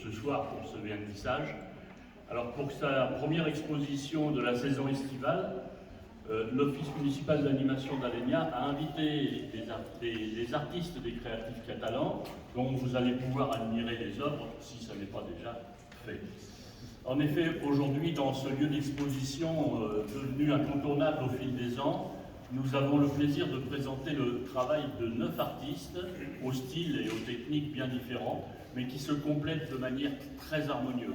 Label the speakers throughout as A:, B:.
A: ce soir pour ce vernissage. Alors pour sa première exposition de la saison estivale, l'Office municipal d'animation d'Alenia a invité des artistes, des créatifs catalans, dont vous allez pouvoir admirer les œuvres si ça n'est pas déjà fait. En effet, aujourd'hui, dans ce lieu d'exposition devenu incontournable au fil des ans, nous avons le plaisir de présenter le travail de 9 artistes, aux styles et aux techniques bien différents, mais qui se complètent de manière très harmonieuse.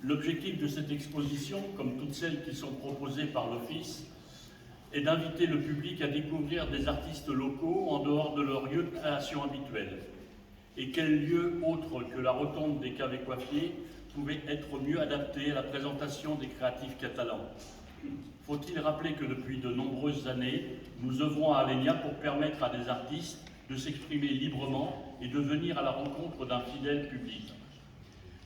A: L'objectif de cette exposition, comme toutes celles qui sont proposées par l'Office, est d'inviter le public à découvrir des artistes locaux en dehors de leur lieu de création habituel. Et quel lieu autre que la rotonde des Caves et Coiffiers pouvait être mieux adapté à la présentation des créatifs catalans? Faut-il rappeler que depuis de nombreuses années, nous œuvrons à Alenia pour permettre à des artistes de s'exprimer librement et de venir à la rencontre d'un fidèle public.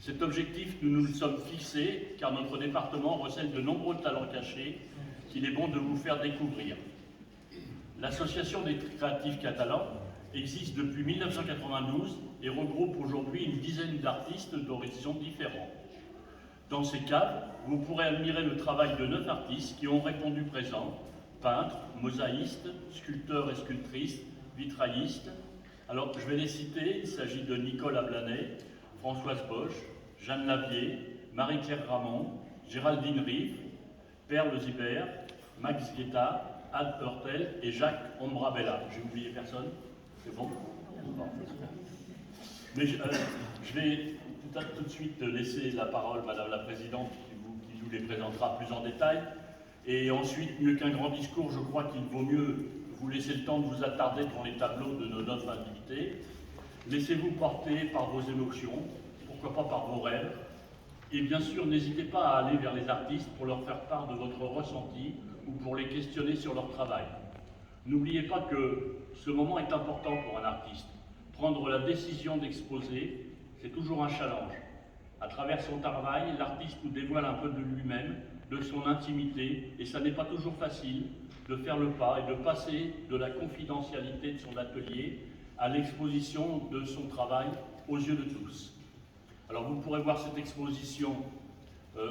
A: Cet objectif, nous nous le sommes fixés car notre département recèle de nombreux talents cachés qu'il est bon de vous faire découvrir. L'Association des créatifs catalans existe depuis 1992 et regroupe aujourd'hui une dizaine d'artistes d'horizons différents. Dans ces caves, vous pourrez admirer le travail de 9 artistes qui ont répondu présents: peintres, mosaïstes, sculpteurs et sculptrices, vitraillistes. Alors, je vais les citer. Il s'agit de Nicole Ablanet, Françoise Bosch, Jeanne Lavier, Marie-Claire Ramon, Géraldine Rive, Perle Zibert, Max Guetta, Anne Hurtel et Jacques Ombrabella. J'ai oublié personne? C'est bon? Mais je vais tout de suite laisser la parole à Madame la Présidente qui vous les présentera plus en détail. Et ensuite, mieux qu'un grand discours, je crois qu'il vaut mieux vous laisser le temps de vous attarder devant les tableaux de nos 9 invités. Laissez-vous porter par vos émotions, pourquoi pas par vos rêves. Et bien sûr, n'hésitez pas à aller vers les artistes pour leur faire part de votre ressenti ou pour les questionner sur leur travail. N'oubliez pas que ce moment est important pour un artiste. Prendre la décision d'exposer, c'est toujours un challenge. À travers son travail, l'artiste nous dévoile un peu de lui-même, de son intimité, et ça n'est pas toujours facile de faire le pas et de passer de la confidentialité de son atelier à l'exposition de son travail aux yeux de tous. Alors vous pourrez voir cette exposition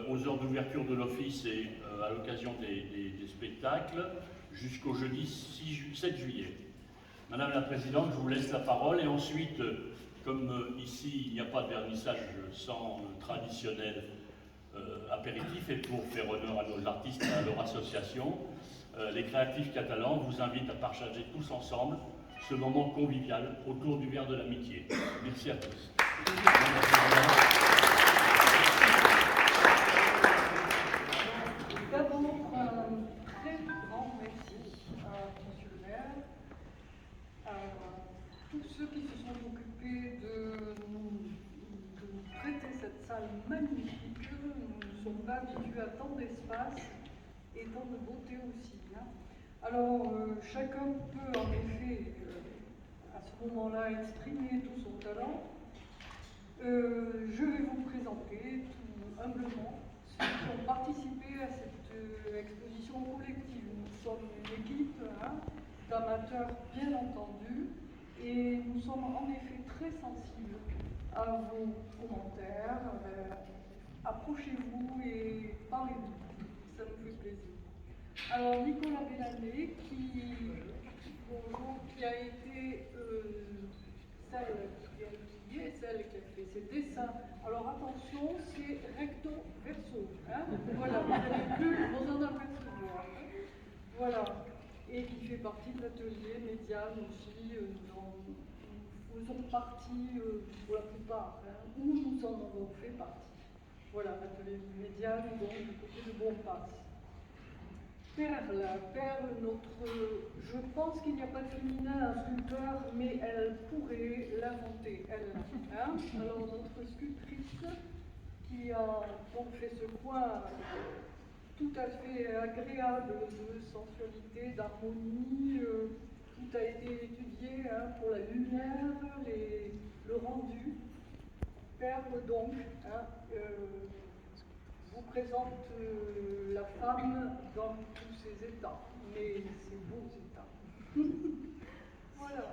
A: aux heures d'ouverture de l'Office et à l'occasion des spectacles jusqu'au jeudi 7 juillet. Madame la Présidente, je vous laisse la parole et ensuite, comme ici il n'y a pas de vernissage sans traditionnel apéritif, et pour faire honneur à nos artistes et à leur association, les créatifs catalans vous invitent à partager tous ensemble ce moment convivial autour du verre de l'amitié. Merci à tous.
B: D'abord, un très grand merci à Monsieur le maire, à tous ceux qui se sont occupés de nous prêter cette salle magnifique. Nous ne sommes pas habitués à tant d'espace et tant de beauté aussi. Alors, chacun peut en effet, à ce moment-là, exprimer tout son talent. Je vais vous présenter tout humblement ceux qui ont participé à cette exposition collective. Nous sommes une équipe d'amateurs bien entendu et nous sommes en effet très sensibles à vos commentaires. Approchez-vous et parlez-nous, ça nous fait plaisir. Alors Nicolas Bellanet qui a été celle qui a fait ses dessins. Alors attention, c'est recto verso. Voilà, vous n'avez plus besoin d'en apercevoir. Voilà. Et qui fait partie de l'atelier Médiane aussi, dont nous faisons partie pour la plupart, où nous en avons fait partie. Voilà, l'atelier Médiane, donc du côté de Bonpass. Perle, je pense qu'il n'y a pas de féminin, un sculpteur, mais elle pourrait l'inventer, elle. Alors notre sculptrice qui a donc fait ce coin tout à fait agréable de sensualité, d'harmonie, tout a été étudié pour la lumière, le rendu. Perle donc, vous présente la femme dans tous ses états, mais ses beaux états. Voilà.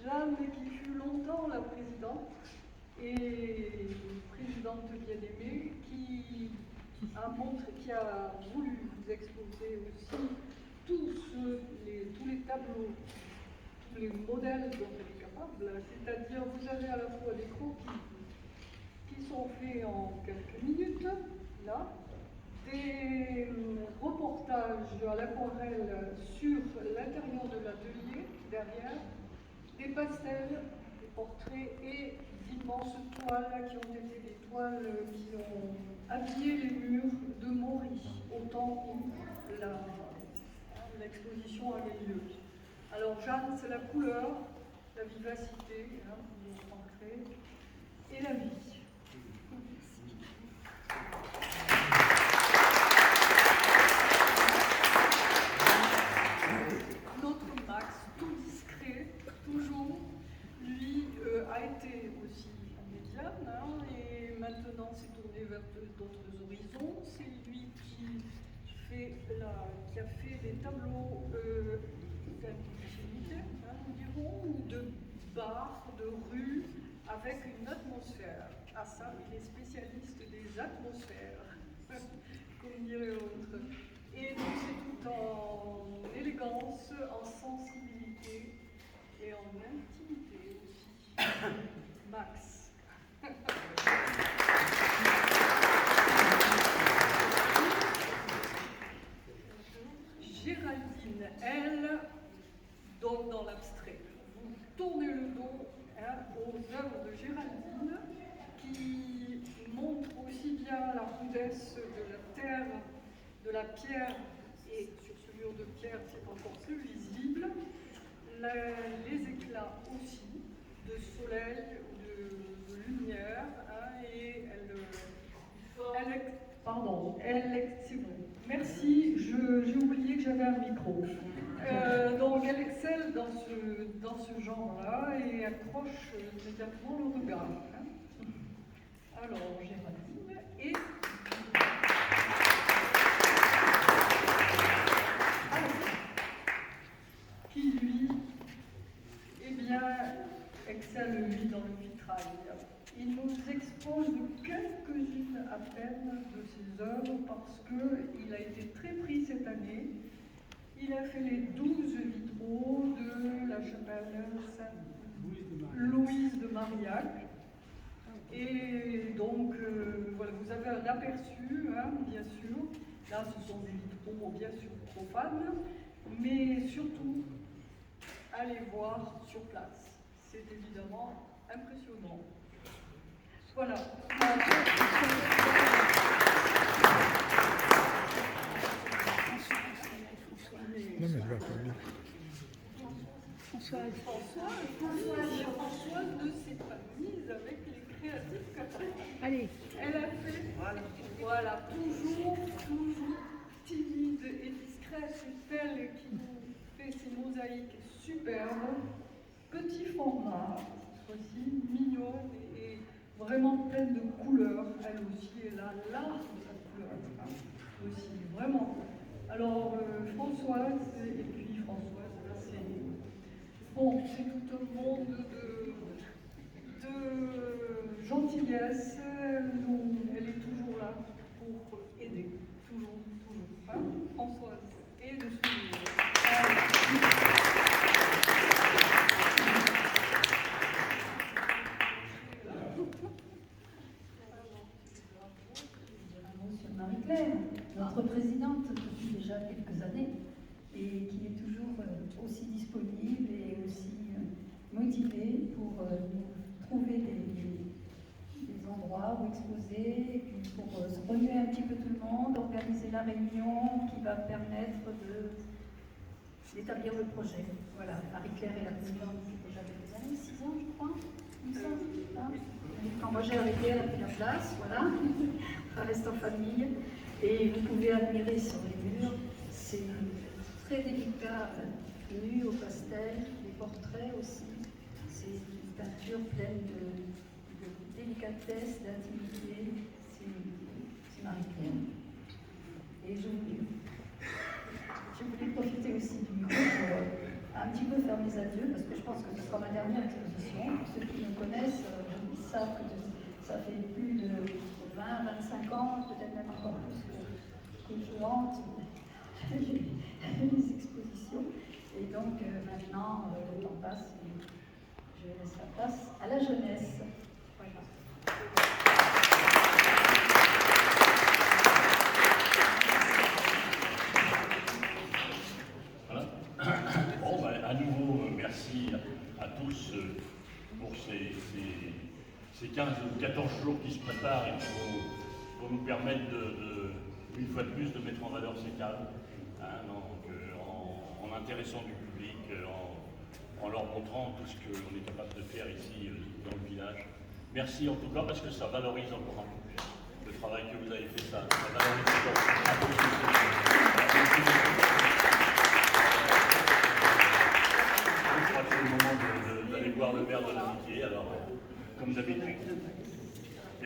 B: Jeanne qui fut longtemps la présidente et présidente bien-aimée qui a voulu vous exposer aussi tous les tableaux, tous les modèles dont elle est capable, c'est-à-dire vous avez à la fois des croquis qui sont faits en quelques minutes, là, des reportages à l'aquarelle sur l'intérieur de l'atelier, derrière, des pastels, des portraits et d'immenses toiles qui ont été des toiles qui ont habillé les murs de Maury au temps où l'exposition avait lieu. Alors Jeanne, c'est la couleur, la vivacité, vous remarquerez, et la vie. Notre Max, tout discret, toujours, lui a été aussi un médiane, et maintenant s'est tourné vers d'autres horizons. C'est lui qui a fait des tableaux d'intimité, nous dirons, ou de bars, de rues, avec une atmosphère. Ah ça, il est spécialiste des atmosphères, comme dirait l'autre. Et donc c'est tout en élégance, en sensibilité et en intimité aussi. Max. Géraldine, elle, donc dans l'abstrait. Vous tournez le dos aux œuvres de Géraldine, qui montrent aussi bien la rudesse de la terre, de la pierre, et sur ce mur de pierre, c'est encore plus visible, les éclats aussi de soleil, de lumière, et c'est bon. Merci, j'ai oublié que j'avais un micro. Donc elle excelle dans ce genre-là et accroche immédiatement le regard. Alors, Géraldine et... qui lui, eh bien, excelle lui dans le vitrail. Il nous expose quelques-unes à peine de ses œuvres parce qu'il a été très pris cette année. Il a fait les 12 vitraux de la chapelle Sainte-Louise de Marillac. Et donc, voilà, vous avez un aperçu, bien sûr. Là, ce sont des vitraux, bien sûr, profanes, mais surtout, allez voir sur place. C'est évidemment impressionnant. Voilà.
C: Non, mais je vais appeler.
B: Françoise ne s'est pas mise avec les créatifs catholiques.
D: Allez.
B: Elle a fait, voilà, toujours timide et discrète. C'est elle qui nous fait ces mosaïques superbes, petit format, aussi mignonne et vraiment pleine de couleurs. Elle aussi, elle a l'art de la couleur, aussi, vraiment. Alors, Françoise, et puis Françoise, là, c'est tout un monde de gentillesse. Elle est toujours là pour aider, toujours. Françoise, et de sourire.
D: Sur Marie-Claire, notre présidente depuis déjà quelques années, et qui est toujours aussi disponible et aussi motivée pour trouver des endroits où exposer, et puis pour se remuer un petit peu tout le monde, organiser la réunion qui va permettre d'établir le projet. Voilà, Marie-Claire est la présidente depuis déjà quelques années, 6 ans je crois, comme ça, hein. Quand moi j'ai arrêté, elle a pris la place, voilà, elle reste en famille, et vous pouvez admirer sur les murs, c'est très délicat, nu au pastel, les portraits aussi, c'est une peinture pleine de délicatesse, d'intimité, c'est Marie-Claire. Et je voulais profiter aussi du micro pour un petit peu faire mes adieux, parce que je pense que ce sera ma dernière exposition. Pour ceux qui me connaissent, savent que ça fait plus de 20-25 ans, peut-être même encore plus que je hante les expositions. Et donc maintenant, le temps passe et je laisse la place à la jeunesse. Voilà.
A: Bon, ben, à nouveau, merci à tous pour ces 15 ou 14 jours qui se préparent et qui vont nous permettre, une fois de plus, de mettre en valeur ces cadres, hein, en intéressant du public, en leur montrant tout ce qu'on est capable de faire ici dans le village. Merci en tout cas, parce que ça valorise encore un peu plus le travail que vous avez fait, ça valorise encore un peu plus. Je crois que c'est le moment d'aller voir le maire de l'amitié, alors comme d'habitude.